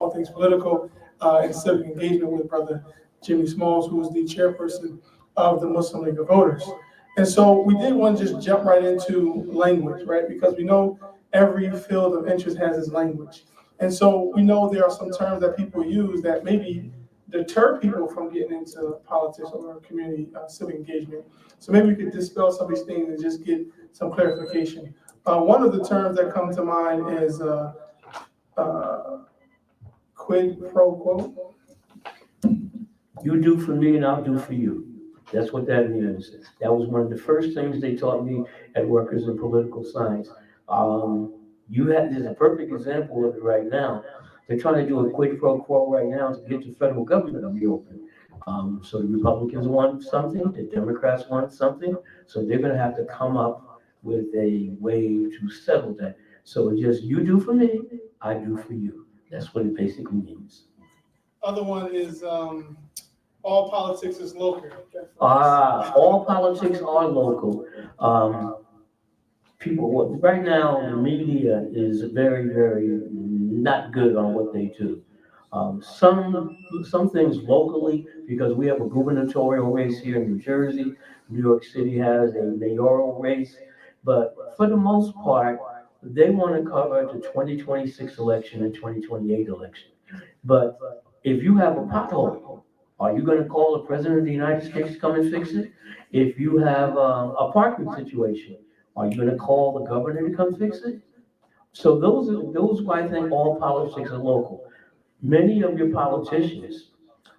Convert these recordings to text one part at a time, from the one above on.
All things political and civic engagement with Brother Jimmy Smalls, who is the chairperson of the Muslim League of Voters. And so we did want to just jump right into language, right? Because we know every field of interest has its language. And so we know there are some terms that people use that maybe deter people from getting into politics or community civic engagement. So maybe we could dispel some of these things and just get some clarification. One of the terms that come to mind is quid pro quo. You do for me and I'll do for you. That's what that means. That was one of the first things they taught me at Workers in Political Science. There's a perfect example of it right now. They're trying to do a quid pro quo right now to get the federal government to be open. So the Republicans want something, the Democrats want something, so they're gonna have to come up with a way to settle that. So it's just, you do for me, I do for you. That's what it basically means. Other one is all politics is local. All politics are local. People right now, the media is very, very not good on what they do. Some things locally, because we have a gubernatorial race here in New Jersey. New York City has a mayoral race, but for the most part, they want to cover the 2026 election and 2028 election. But if you have a pothole, are you going to call the President of the United States to come and fix it? If you have a parking situation, are you going to call the governor to come fix it? So those are why I think all politics are local. Many of your politicians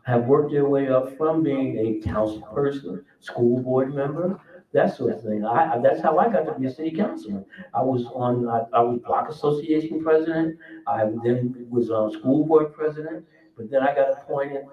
have worked their way up from being a council person, school board member, that sort of thing. That's how I got to be a city councilman. I was block association president. I then was school board president, but then I got appointed,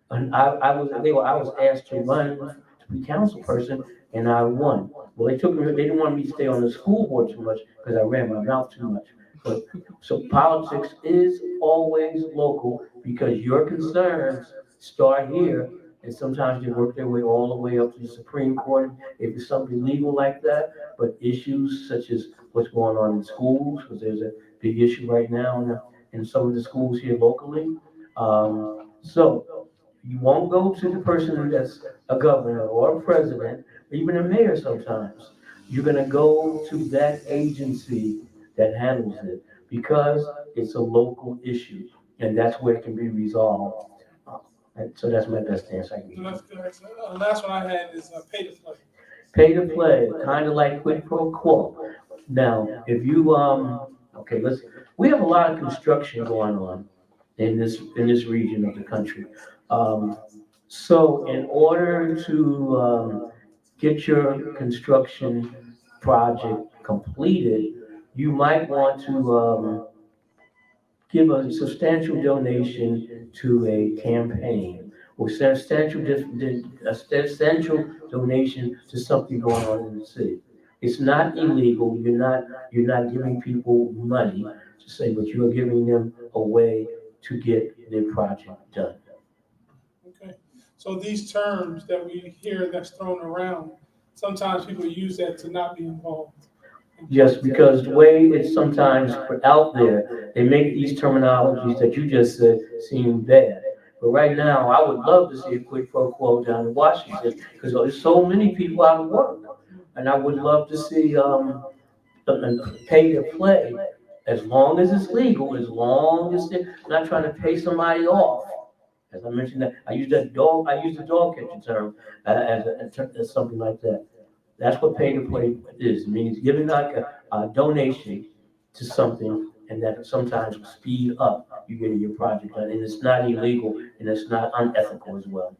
and I was asked to run to be council person, and I won. Well, they didn't want me to stay on the school board too much because I ran my mouth too much. But so politics is always local because your concerns start here, and sometimes they work their way all the way up to the Supreme Court if it's something legal like that. But issues such as what's going on in schools, because there's a big issue right now in some of the schools here locally. So you won't go to the person that's a governor or a president, or even a mayor sometimes. You're going to go to that agency that handles it because it's a local issue, and that's where it can be resolved. And so that's my best answer I can give. That's good. The last one I had is pay to play. Pay to play, kind of like quid pro quo. Now, if you we have a lot of construction going on in this region of the country. So in order to get your construction project completed, you might want to give a substantial donation to a campaign, or substantial donation to something going on in the city. It's not illegal. You're not giving people money to say, but you are giving them a way to get their project done. Okay. So these terms that we hear that's thrown around, sometimes people use that to not be involved. Just because the way it's sometimes put out there, they make these terminologies that you just said seem bad. But right now, I would love to see a quid pro quo down in Washington because there's so many people out of work. And I would love to see pay to play as long as it's legal, as long as they're not trying to pay somebody off. As I mentioned, that I use the dog catcher term as something like that. That's what pay to play is. It means giving like a donation to something, and that sometimes will speed up you getting your project done. And it's not illegal, and it's not unethical as well.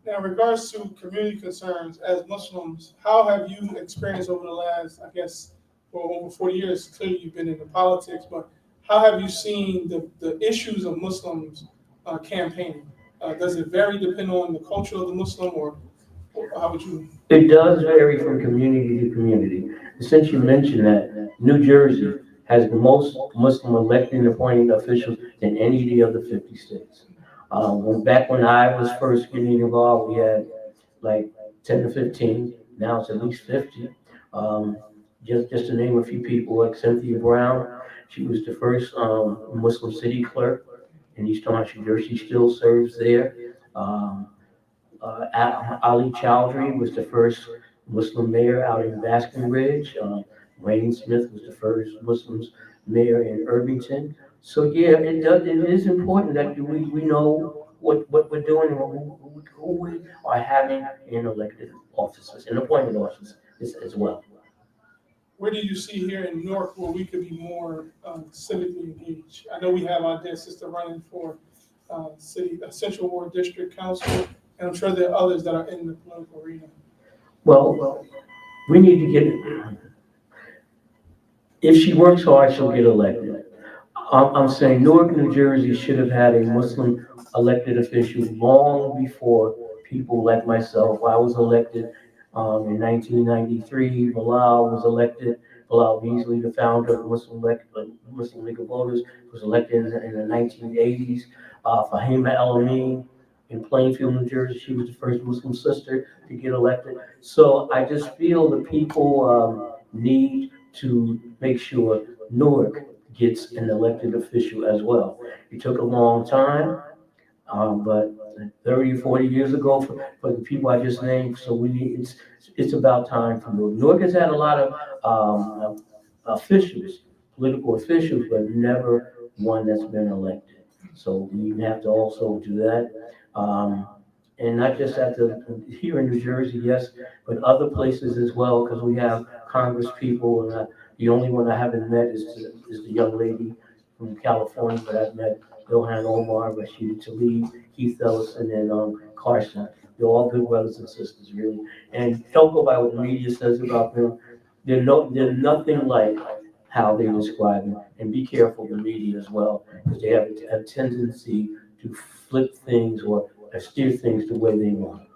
Now, in regards to community concerns, as Muslims, how have you experienced over the last, I guess, for over 40 years? Clearly, you've been into politics, but how have you seen the issues of Muslims campaigning? Does it vary depending on the culture of the Muslim, or how would you? It does vary from community to community. Since you mentioned that, New Jersey has the most Muslim elected and appointed officials than any of the other 50 states. Back when I was first getting involved, we had like 10 to 15. Now it's at least 50. Um, just to name a few people, like Cynthia Brown, she was the first Muslim city clerk in East Orange, New Jersey. She still serves there. Um, Ali Chowdhury was the first Muslim mayor out in Basking Ridge. Wayne Smith was the first Muslim mayor in Irvington. So yeah, it is important that we know what we're doing and who we are having in elected offices, in appointed offices as well. Where do you see here in Newark where we could be more civically engaged? I know we have our dear sister running for Central Ward District Council, and I'm sure there are others that are in the political arena. Well, we need to get, if she works hard, she'll get elected. I'm saying Newark, New Jersey should have had a Muslim elected official long before people like myself. I was elected in 1993. Bilal was elected. Bilal Beasley, the founder of Muslim League of Voters, was elected in the 1980s. Fahima El-Amin in Plainfield, New Jersey, she was the first Muslim sister to get elected. So I just feel the people need to make sure Newark gets an elected official as well. It took a long time, but 30 or 40 years ago for the people I just named, so it's about time for Newark. Newark has had a lot of officials, political officials, but never one that's been elected. So we have to also do that. And not just here in New Jersey, yes, but other places as well, because we have Congress people, and the only one I haven't met is the young lady from California, but I've met Ilhan Omar, Rashida Tlaib, Keith Ellison, and Carson. They're all good brothers and sisters, really. And don't go by what the media says about them. They're nothing like how they describe them. And be careful the media as well, because they have a tendency to flip things or steer things the way they want.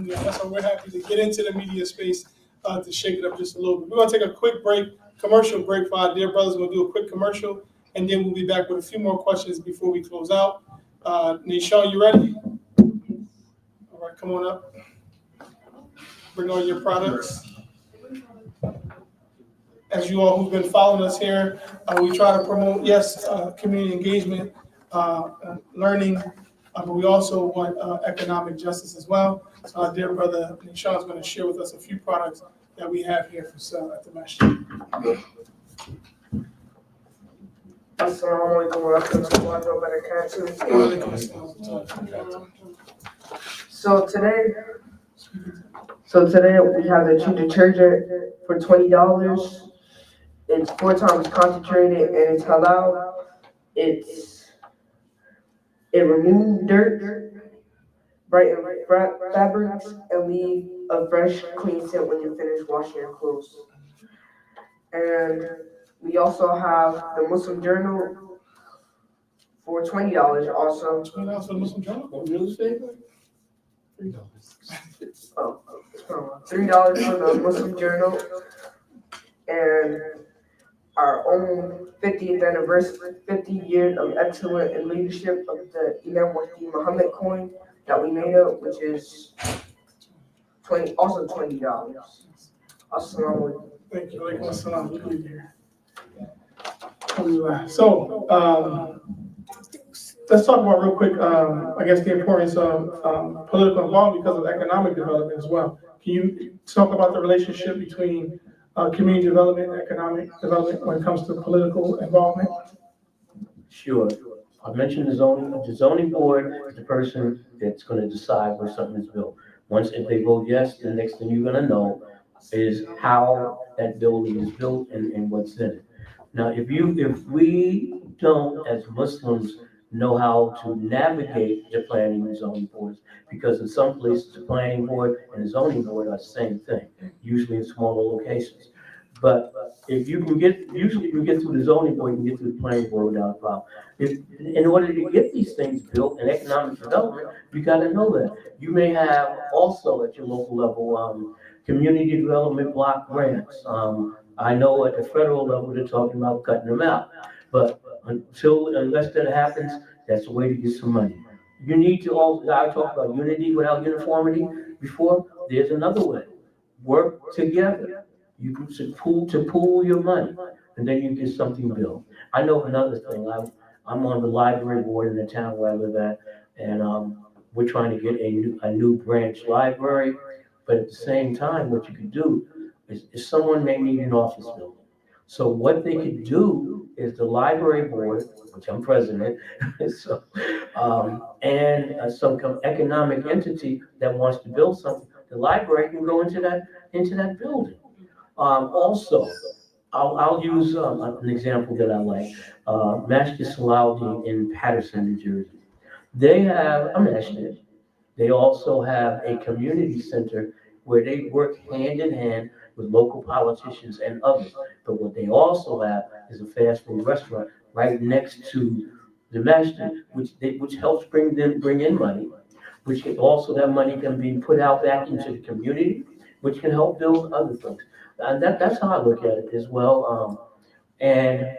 Yeah, that's why we're happy to get into the media space to shake it up just a little bit. We're going to take a quick break, commercial break for our dear brothers. We're going to do a quick commercial, and then we'll be back with a few more questions before we close out. Nishan, you ready? All right, come on up. Bring on your products. As you all who've been following us here, we try to promote, yes, community engagement, learning, but we also want economic justice as well. So our dear brother Nishan is going to share with us a few products that we have here for sale at the masjid. Assalamu alaikum warahmatullahi wabarakatuh. So today we have the true detergent for $20. It's 4 times concentrated and it's halal. It removes dirt, brighten fabrics, and leave a fresh, clean scent when you finish washing your clothes. And we also have the Muslim Journal for $20 also. $20 for the Muslim Journal? Newspaper? $3. Oh, $3 for the Muslim Journal. And our own 50th anniversary, 50 years of excellence and leadership of the Imam Muhammad coin that we made up, which is $20. Assalamu alaikum. Thank you. Alaikum assalam. Good to be here. So, let's talk about real quick, I guess the importance of political involvement because of economic development as well. Can you talk about the relationship between community development and economic development when it comes to political involvement? Sure. I mentioned the zoning board is the person that's going to decide where something is built. Once if they vote yes, the next thing you're going to know is how that building is built and what's in it. Now, if we don't, as Muslims, know how to navigate the planning and zoning boards, because in some places the planning board and the zoning board are the same thing, usually in smaller locations. But if you can get, usually you can get through the zoning board, you can get through the planning board without a problem. If, in order to get these things built in economic development, you gotta know that. You may have also at your local level, community development block grants. I know at the federal level, they're talking about cutting them out. But unless that happens, that's the way to get some money. You need to also, I talked about unity without uniformity before, there's another way. Work together. You can pool your money, and then you get something built. I know another thing, I'm on the library board in the town where I live at, and, we're trying to get a new branch library, but at the same time, what you could do is someone may need an office building. So what they could do is the library board, which I'm president, so, and some economic entity that wants to build something, the library can go into that building. Also, I'll use an example that I like. Master Salaudi in Paterson, New Jersey. They have a masjid. They also have a community center where they work hand in hand with local politicians and others. But what they also have is a fast food restaurant right next to the masjid, which helps bring in money, also that money can be put out back into the community, which can help build other things. And that's how I look at it as well. And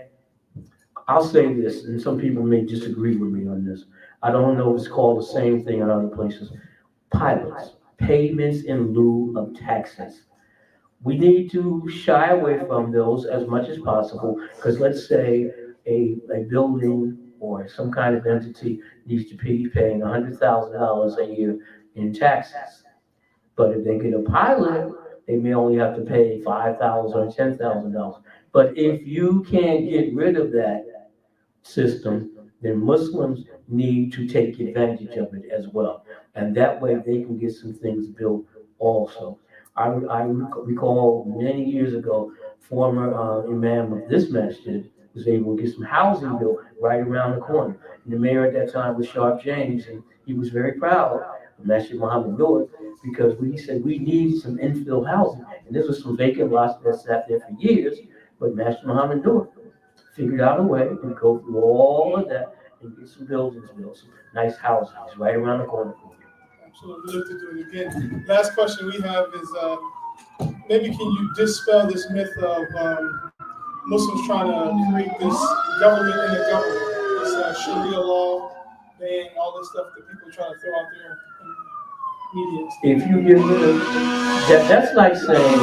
I'll say this, and some people may disagree with me on this. I don't know if it's called the same thing in other places. Pilots, payments in lieu of taxes. We need to shy away from those as much as possible, because let's say a building or some kind of entity needs to be paying $100,000 a year in taxes. But if they get a pilot, they may only have to pay $5,000 or $10,000. But if you can't get rid of that system, then Muslims need to take advantage of it as well. And that way they can get some things built also. I recall many years ago, former imam of this masjid was able to get some housing built right around the corner. And the mayor at that time was Sharp James, and he was very proud of Masjid Muhammad-Newark, because he said we need some infill housing. And this was some vacant lots that sat there for years, but Masjid Muhammad-Newark figured out a way to go through all of that and get some buildings built, some nice houses right around the corner. Absolutely, we look to do it again. Last question we have is, maybe can you dispel this myth of Muslims trying to create this government in the government, this Sharia law, ban, all this stuff that people try to throw out there in media? If you get rid of that, that's like saying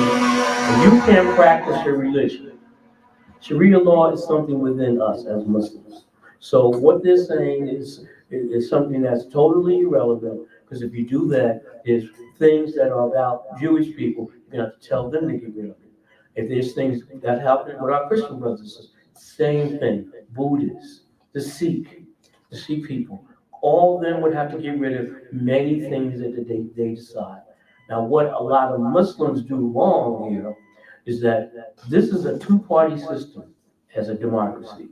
you can't practice your religion. Sharia law is something within us as Muslims. So what they're saying is something that's totally irrelevant, because if you do that, there's things that are about Jewish people, you have to tell them to get rid of it. If there's things that happen with our Christian brothers and sisters, same thing. Buddhists, the Sikh people, all of them would have to get rid of many things that they decide. Now, what a lot of Muslims do wrong here is that this is a two-party system as a democracy.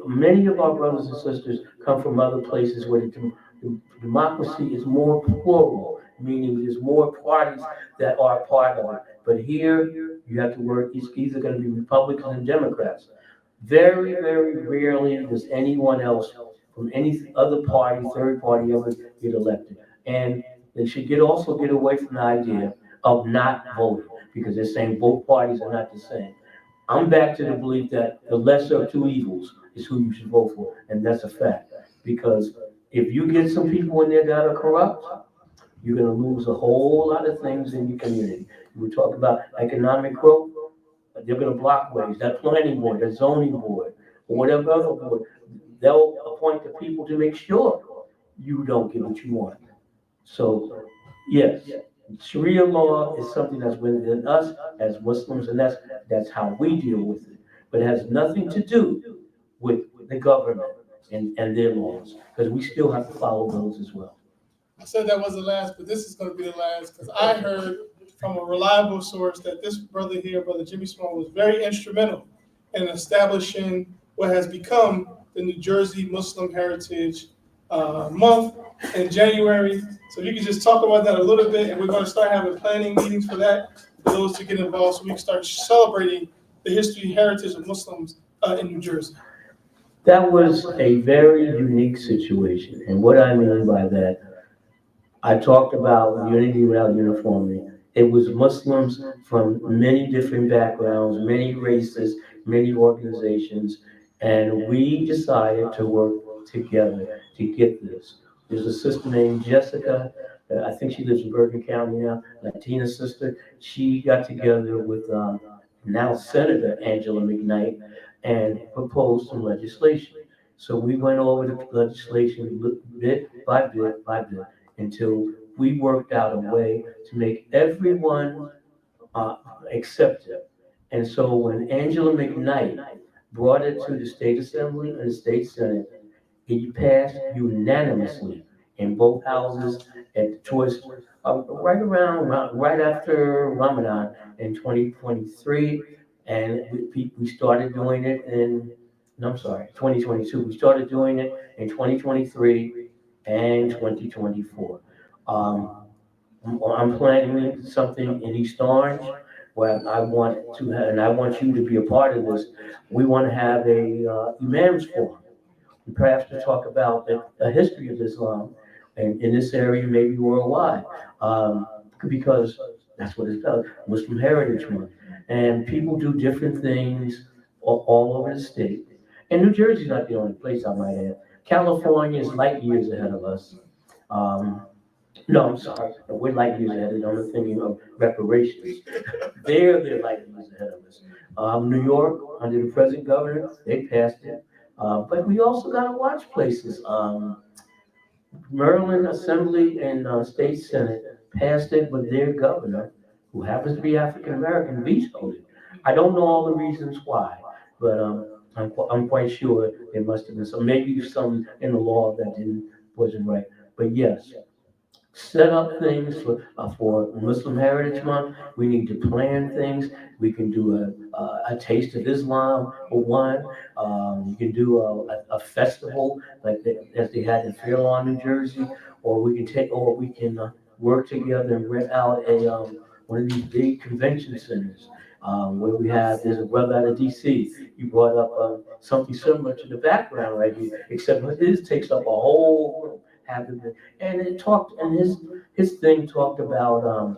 Many of our brothers and sisters come from other places where the democracy is more plural, meaning there's more parties that are part of it. But here, you have to work, it's either going to be Republicans and Democrats. Very, very rarely does anyone else from any other party, third party, ever get elected. And they should also get away from the idea of not voting, because they're saying both parties are not the same. I'm back to the belief that the lesser of two evils is who you should vote for, and that's a fact. Because if you get some people in there that are corrupt, you're going to lose a whole lot of things in your community. We talk about economic growth, they're going to block ways. That planning board, that zoning board, or whatever other board, they'll appoint the people to make sure you don't get what you want. So, yes, Sharia law is something that's within us as Muslims, and that's how we deal with it. But it has nothing to do with the government and their laws, because we still have to follow those as well. I said that was the last, but this is going to be the last, because I heard from a reliable source that this brother here, Brother Jimmy Small, was very instrumental in establishing what has become the New Jersey Muslim Heritage Month in January. So if you could just talk about that a little bit, and we're going to start having planning meetings for that for those to get involved so we can start celebrating the history and heritage of Muslims in New Jersey? That was a very unique situation. And what I mean by that, I talked about unity without uniformity. It was Muslims from many different backgrounds, many races, many organizations, and we decided to work together to get this. There's a sister named Jessica, I think she lives in Bergen County now, Latina sister. She got together with now Senator Angela McKnight and proposed some legislation. So we went over the legislation bit by bit by bit until we worked out a way to make everyone uh, accept it. And so when Angela McKnight brought it to the state assembly and the state senate, it passed unanimously in both houses at towards right after Ramadan in 2023, and we started doing it in, no, I'm sorry, 2022. We started doing it in 2023 and 2024. Um, I'm planning something in East Orange where I want to, and I want you to be a part of this. We want to have a imams forum, and perhaps to talk about the history of Islam in this area, maybe worldwide, because that's what it's about, Muslim Heritage Month. And people do different things all over the state. And New Jersey's not the only place, I might add. California is light years ahead of us. Um, no, I'm sorry. We're light years ahead. I'm thinking of reparations. They're light years ahead of us. New York, under the present governor, they passed it. But we also got to watch places. Maryland Assembly and State Senate passed it, but their governor, who happens to be African American, vetoed it. I don't know all the reasons why, but I'm quite sure there must have been some, maybe some in the law that wasn't right. But yes, set up things for Muslim Heritage Month. We need to plan things. We can do a taste of Islam or one. You can do a festival like as they had in Fair Lawn, New Jersey, or we can work together and rent out a one of these big convention centers. Where we have, there's a brother out of DC. He brought up something similar to the background right here, except his takes up a whole room. And it talked, and his thing talked about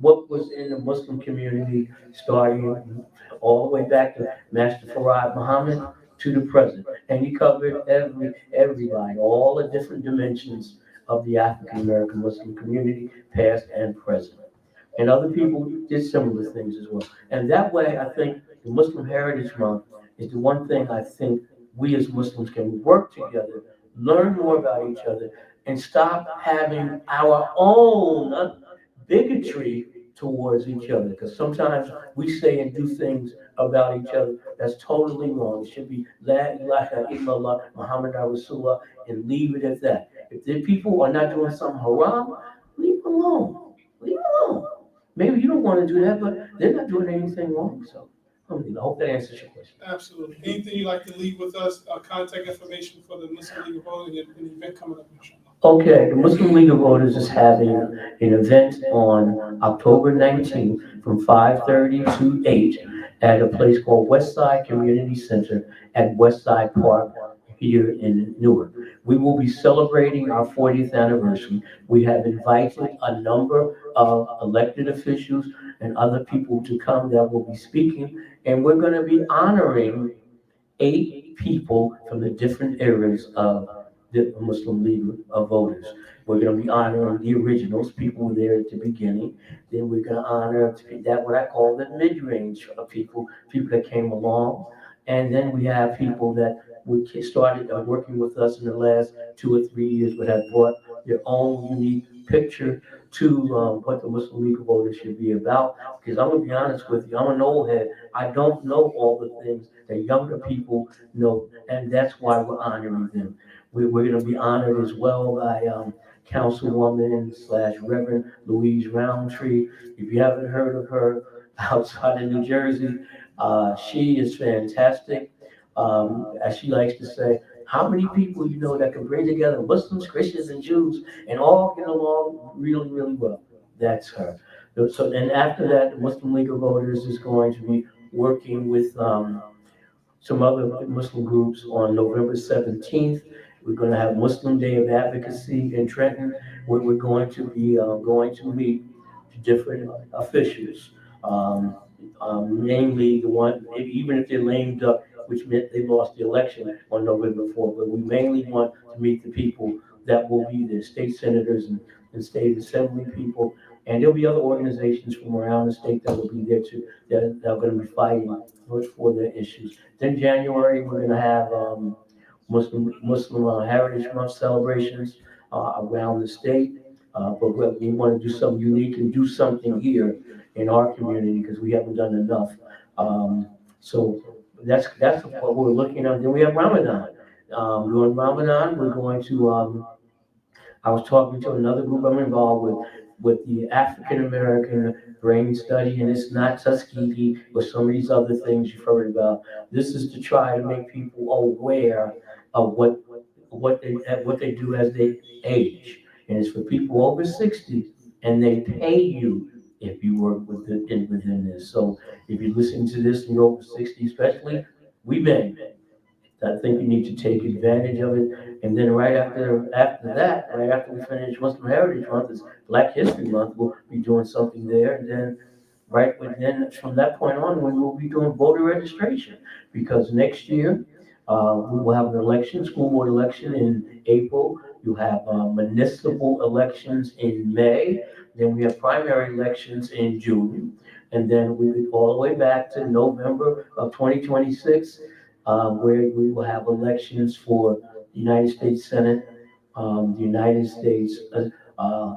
what was in the Muslim community, starting all the way back to Master Farad Muhammad to the present, and he covered everybody, all the different dimensions of the African American Muslim community, past and present. And other people did similar things as well. And that way, I think the Muslim Heritage Month is the one thing I think we as Muslims can work together, learn more about each other, and stop having our own bigotry towards each other. Because sometimes we say and do things about each other that's totally wrong. It should be La ilaha illallah Muhammad Rasulullah and leave it at that. If the people are not doing something haram, leave them alone. Leave them alone. Maybe you don't want to do that, but they're not doing anything wrong. So I hope that answers your question. Absolutely. Anything you'd like to leave with us, contact information for the Muslim League of Voters and an event coming up, inshallah? Okay, the Muslim League of Voters is having an event on October 19th from 5:30 to 8 at a place called Westside Community Center at Westside Park here in Newark. We will be celebrating our 40th anniversary. We have invited a number of elected officials and other people to come that will be speaking, and we're going to be honoring 8 people from the different eras of the Muslim League of Voters. We're going to be honoring the originals, people who were there at the beginning. Then we're going to honor that what I call the mid-range of people that came along. And then we have people that we started working with us in the last 2 or 3 years, but have brought their own unique picture to what the Muslim League of Voters should be about. Because I'm going to be honest with you, I'm an old head. I don't know all the things that younger people know, and that's why we're honoring them. We're going to be honored as well by Councilwoman / Reverend Louise Roundtree. If you haven't heard of her outside of New Jersey, she is fantastic. As she likes to say, how many people you know that can bring together Muslims, Christians, and Jews and all get along really, really well? That's her. So, and after that, the Muslim League of Voters is going to be working with some other Muslim groups on November 17th. We're going to have Muslim Day of Advocacy in Trenton, where we're going to be going to meet different officials. Um, Namely the one, even if they're lame duck, which meant they lost the election on November 4th, but we mainly want to meet the people that will be there, state senators and state assembly people. And there'll be other organizations from around the state that will be there too, that are going to be fighting for their issues. Then January, we're gonna have Muslim Heritage Month celebrations around the state. But we want to do something unique and do something here in our community because we haven't done enough. So that's what we're looking at. Then we have Ramadan. During Ramadan, we're going to I was talking to another group I'm involved with the African American brain study, and it's not Tuskegee or some of these other things you've heard about. This is to try to make people aware of what they do as they age, and it's for people over 60, and they pay you if you work within this. So if you're listening to this and you're over 60, especially, we beg. I think you need to take advantage of it. And then right after we finish Muslim Heritage Month, is Black History Month. We'll be doing something there. And then then from that point on, we will be doing voter registration because next year we will have an election, school board election in April. You have municipal elections in May. Then we have primary elections in June. And then we go all the way back to November of 2026 where we will have elections for the United States Senate, the United States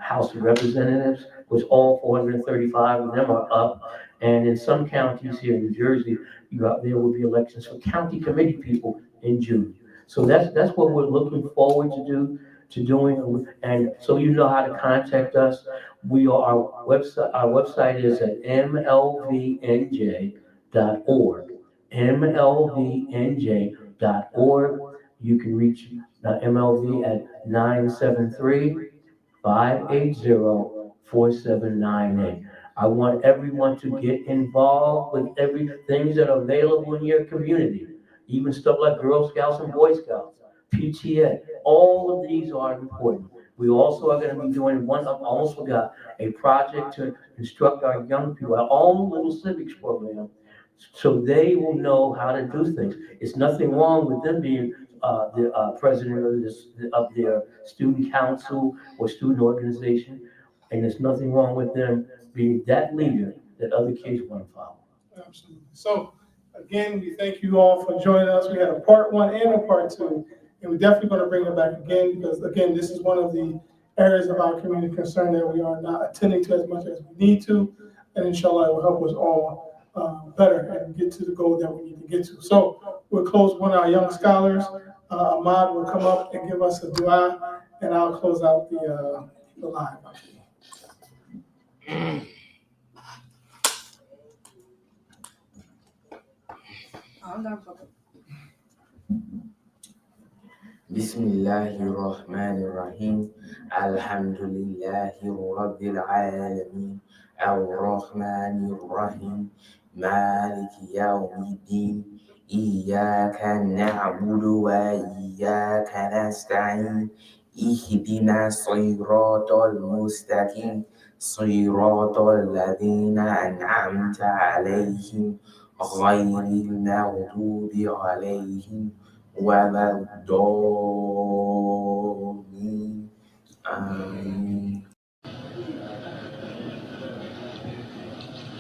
House of Representatives, which all 435 of them are up. And in some counties here in New Jersey, there will be elections for county committee people in June. So that's what we're looking forward to doing. And so you know how to contact us. Our website is at mlvnj.org. mlvnj.org. You can reach MLV at 973-580-4798. I want everyone to get involved with things that are available in your community, even stuff like Girl Scouts and Boy Scouts, PTA. All of these are important. We also are going to be doing I almost forgot, a project to instruct our young people, our own little civics program, so they will know how to do things. It's nothing wrong with them being the president of their student council or student organization, and there's nothing wrong with them being that leader that other kids want to follow. Absolutely. So again, we thank you all for joining us. We had a part one and a part two, and we're definitely going to bring it back again because again, this is one of the areas of our community concern that we are not attending to as much as we need to, and inshallah, it will help us all better and get to the goal that we need to get to. So we'll close one of our young scholars. Ahmad will come up and give us a dua, and I'll close out the live. Bismillahirrahmanirrahim. Alhamdulillahi Rabbil Alameen. Ar-Rahmanir-Rahim. Maliki Yawmiddin. Iyyaka na'budu wa iyyaka nasta'in. Ihdina siratal mustaqim. Siratal ladzina an'amta 'alaihim ghairil maghdubi 'alaihim ولا الضالين آمين.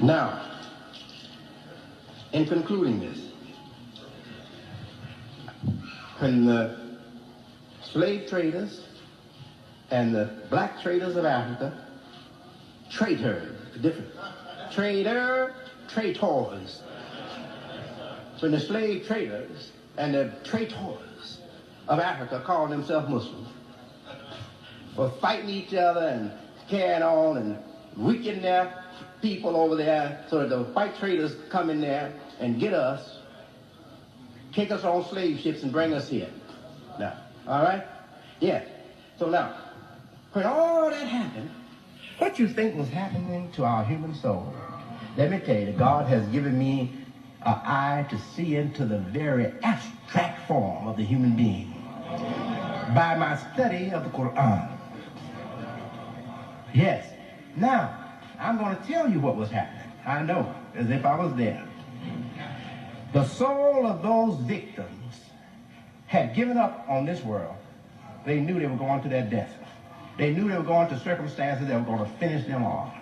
Now, in concluding this, when the slave traders and the black traders of Africa, traitors, different, traitors, when the slave traders and the traitors of Africa called themselves Muslims, were fighting each other and carrying on and weakening their people over there so that the white traders come in there and get us, take us on slave ships and bring us here. Now, all right? Yeah. So now, when all that happened, What you think was happening to our human soul? Let me tell you, God has given me an eye to see into the very abstract form of the human being by my study of the Quran. Yes. Now, I'm going to tell you what was happening. I know, as if I was there. The soul of those victims had given up on this world. They knew they were going to their death. They knew they were going to circumstances that were going to finish them off.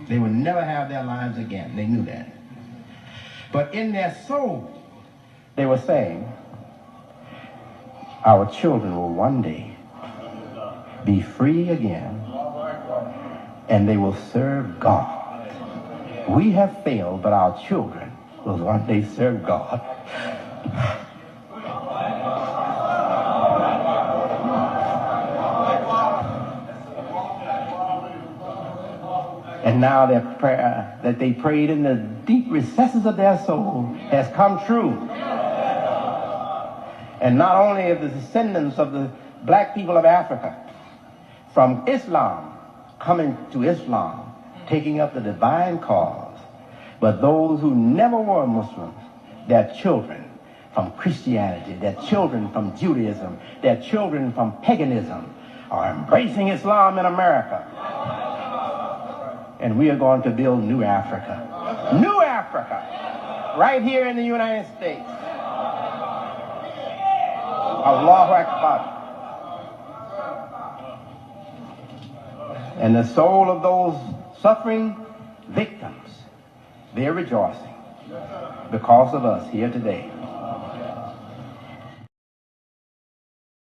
They would never have their lives again. They knew that. But in their soul, they were saying, our children will one day be free again, and they will serve God. We have failed, but our children will one day serve God. And now their prayer that they prayed in the deep recesses of their soul has come true. And not only of the descendants of the black people of Africa, from Islam coming to Islam, taking up the divine cause, but those who never were Muslims, their children from Christianity, their children from Judaism, their children from paganism are embracing Islam in America. And we are going to build new Africa. New Africa, right here in the United States. Allahu Akbar. And the soul of those suffering victims, they're rejoicing because of us here today.